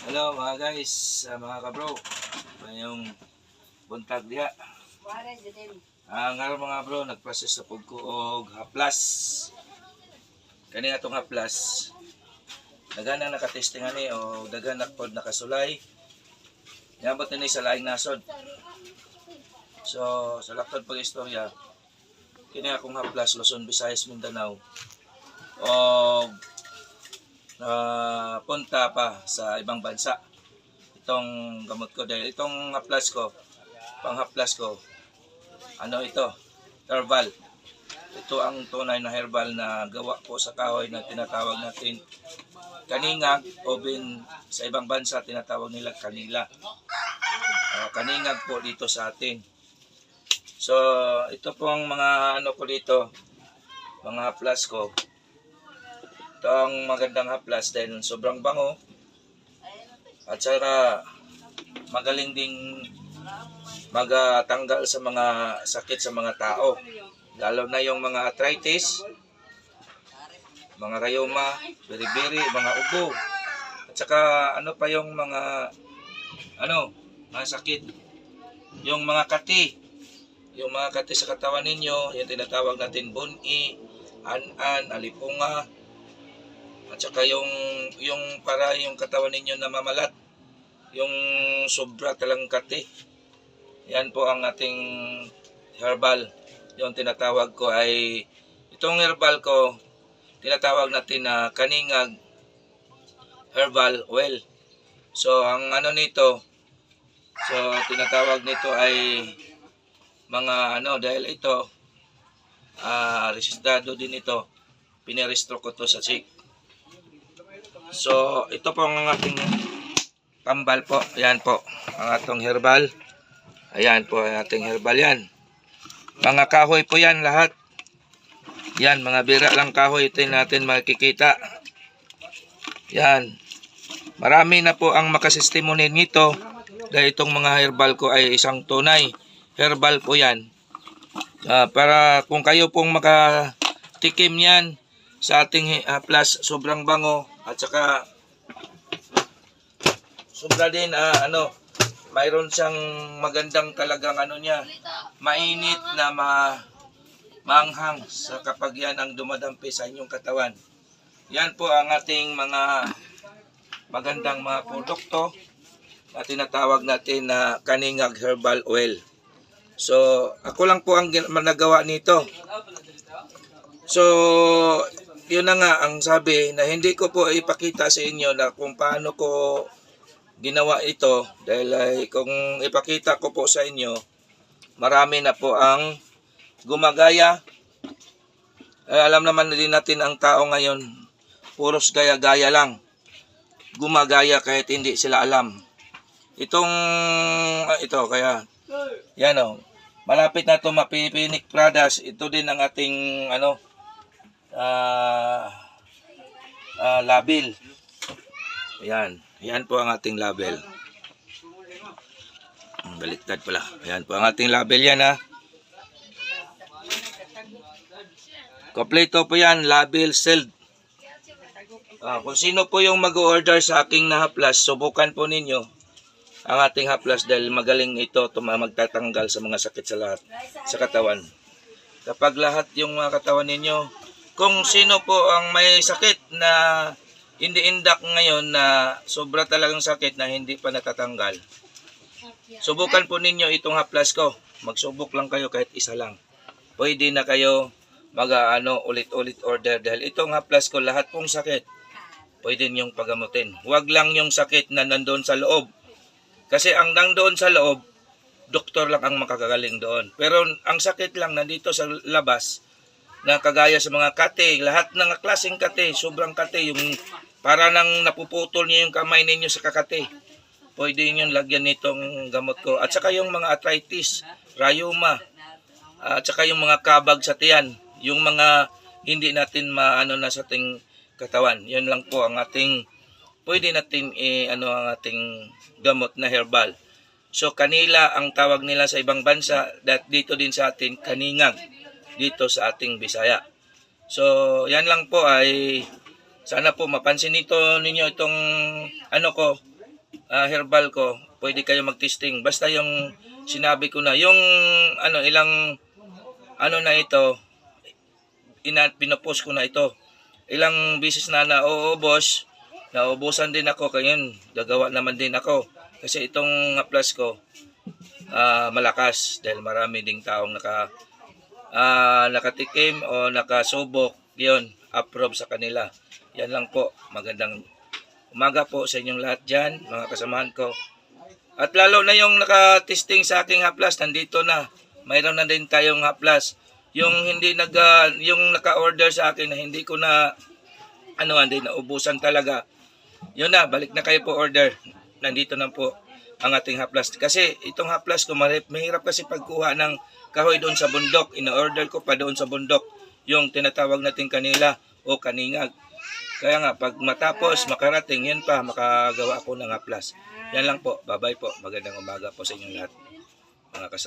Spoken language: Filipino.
Hello mga guys, mga kabro. Mayong buntag diha. Nga mga bro, nagprocess sa pugko og haplas. Kani atong haplas. Daghan na nakatesting ani o daghan na pod nakasulay. Yabot ni sa laing nasod. So, sa laktod pag istorya, kini akong haplas Luzon, Visayas, Mindanao. Og punta pa sa ibang bansa itong gamot ko dahil itong haplas ko, panghaplas ko, ano ito, herbal. Ito ang tunay na herbal na gawa po sa kahoy na tinatawag natin kaningag o sa ibang bansa tinatawag nila kanila. Kaningag po dito sa atin. So ito po ang mga ano ko dito, mga haplas ko. Ito ang magandang haplas dahil sobrang bango at saka magaling ding magatanggal sa mga sakit sa mga tao, lalo na yung mga arthritis, mga rayoma, biri-biri, mga ubo, at saka ano pa yung mga mga sakit, yung mga kati sa katawan ninyo, yung tinatawag natin buni, an-an, alipunga, at saka yung para yung katawan ninyo na mamalat, yung sobra talang kati. Yan po ang ating herbal. Yung tinatawag ko ay, itong herbal ko, tinatawag natin na kaningag herbal oil. So ang ano nito, so tinatawag nito ay mga dahil ito, resistado din ito, pinirestro ko to sa sick. So, ito po ang ating tambal po. Ayan po, ang atong herbal. Ayan po, ang ating herbal yan. Mga kahoy po yan lahat. Yan, mga bira lang kahoy. Ito natin makikita. Yan. Marami na po ang makasistimonin nito. Dahil itong mga herbal ko ay isang tunay. Herbal po yan. Para kung kayo pong makatikim yan sa ating haplas, sobrang bango. At saka sobra din mayroon siyang magandang talagang niya, mainit na maanghang sa kapag yan ang dumadampi sa inyong katawan. Yan po ang ating mga magandang mga produkto na tinatawag natin na kaningag herbal oil. So ako lang po ang nagawa nito. So yun na nga ang sabi na hindi ko po ipakita sa inyo na kung paano ko ginawa ito dahil kung ipakita ko po sa inyo, marami na po ang gumagaya. Alam naman din natin ang tao ngayon, puros gaya-gaya lang. Gumagaya kahit hindi sila alam. Ito kaya yan malapit na ito Mapipinik Pradas. Ito din ang ating label. Yan po ang ating label. Baliktad pala. Yan po ang ating label yan Kompleto po yan, label sealed. Kung sino po yung mag-order sa aking na haplas, subukan po ninyo ang ating haplas dahil magaling ito magtatanggal sa mga sakit sa katawan. Kapag lahat yung mga katawan ninyo, kung sino po ang may sakit na hindi indak ngayon na sobra talagang sakit na hindi pa natatanggal, subukan po ninyo itong haplas ko. Magsubok lang kayo kahit isa lang. Pwede na kayo ulit-ulit order dahil itong haplas ko lahat pong sakit pwede niyong pagamutin. Huwag lang yung sakit na nandoon sa loob. Kasi ang nandoon sa loob, doktor lang ang makakagaling doon. Pero ang sakit lang nandito sa labas, na kagaya sa mga kate, lahat ng klaseng kate, sobrang kate, yung para nang napuputol niyo yung kamay ninyo sa kakate. Pwede niyo lagyan nitong gamot ko. At saka yung mga arthritis, rayoma, at saka yung mga kabag sa tiyan, yung mga hindi natin na sa ating katawan. Yun lang po ang ating pwede natin ang ating gamot na herbal. So kanila ang tawag nila sa ibang bansa, dito din sa atin kaningag dito sa ating Bisaya. So yan lang po ay sana po mapansin ninyo itong herbal ko, pwede kayo mag-testing. Basta yung sinabi ko na, yung ilang na ito, pinopost ko na ito. Ilang bisis na nauubos, nauubusan din ako, kaya yun, gagawa naman din ako. Kasi itong haplas ko, malakas dahil marami ding taong nakatikim o nakasubok, yun, approve sa kanila. Yan lang po, magandang umaga po sa inyong lahat dyan, mga kasamahan ko. At lalo na yung nakatesting sa aking haplas, nandito na. Mayroon na din tayong haplas. Yung yung naka-order sa akin na hindi ko na hindi naubusan talaga. Yun na, balik na kayo po order. Nandito na po ang ating haplas. Kasi itong haplas ko, mahirap kasi pagkuha ng kahoy doon sa bundok. Ina-order ko pa doon sa bundok. Yung tinatawag natin kanila o kaningag. Kaya nga, pag matapos, makarating, yan pa, makagawa ako ng haplas. Yan lang po. Bye-bye po. Magandang umaga po sa inyong lahat. Mga kasama.